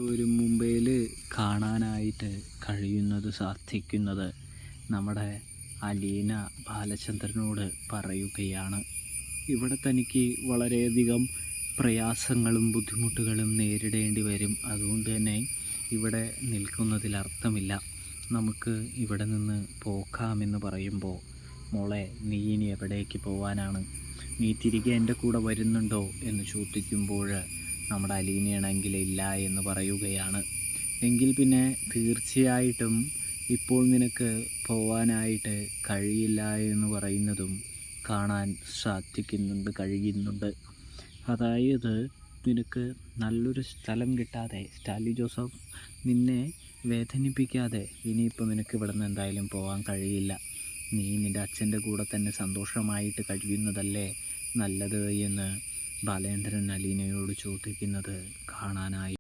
ഒരു മുംബൈയിൽ കാണാനായിട്ട് കഴിയുന്നത് സാധിക്കുന്നത് നമ്മുടെ അലീന ബാലചന്ദ്രനോട് പറയുകയാണ്. ഇവിടെ തനിക്ക് വളരെയധികം പ്രയാസങ്ങളും ബുദ്ധിമുട്ടുകളും നേരിടേണ്ടി വരും. അതുകൊണ്ട് തന്നെ ഇവിടെ നിൽക്കുന്നതിൽ അർത്ഥമില്ല, നമുക്ക് ഇവിടെ നിന്ന് പോകാമെന്ന് പറയുമ്പോൾ, മോളെ നീ ഇനി എവിടേക്ക് പോവാനാണ്, നീ തിരികെ എൻ്റെ കൂടെ വരുന്നുണ്ടോ എന്ന് ചോദിക്കുമ്പോൾ നമ്മുടെ അലീനയാണെങ്കിൽ ഇല്ല എന്ന് പറയുകയാണ്. എങ്കിൽ പിന്നെ തീർച്ചയായിട്ടും ഇപ്പോൾ നിനക്ക് പോവാനായിട്ട് കഴിയില്ല എന്ന് പറയുന്നതും കാണാൻ കഴിയുന്നുണ്ട്. അതായത് നിനക്ക് നല്ലൊരു സ്ഥലം കിട്ടാതെ, സ്റ്റാലി ജോസഫ് നിന്നെ വേദനിപ്പിക്കാതെ ഇനിയിപ്പോൾ നിനക്ക് ഇവിടെ നിന്ന് എന്തായാലും പോകാൻ കഴിയില്ല. നീ നിൻ്റെ അച്ഛൻ്റെ കൂടെ തന്നെ സന്തോഷമായിട്ട് കഴിയുന്നതല്ലേ നല്ലത് എന്ന് ബാലേന്ദ്രൻ അലീനയോട് ചോദിക്കുന്നത് കാണാനായി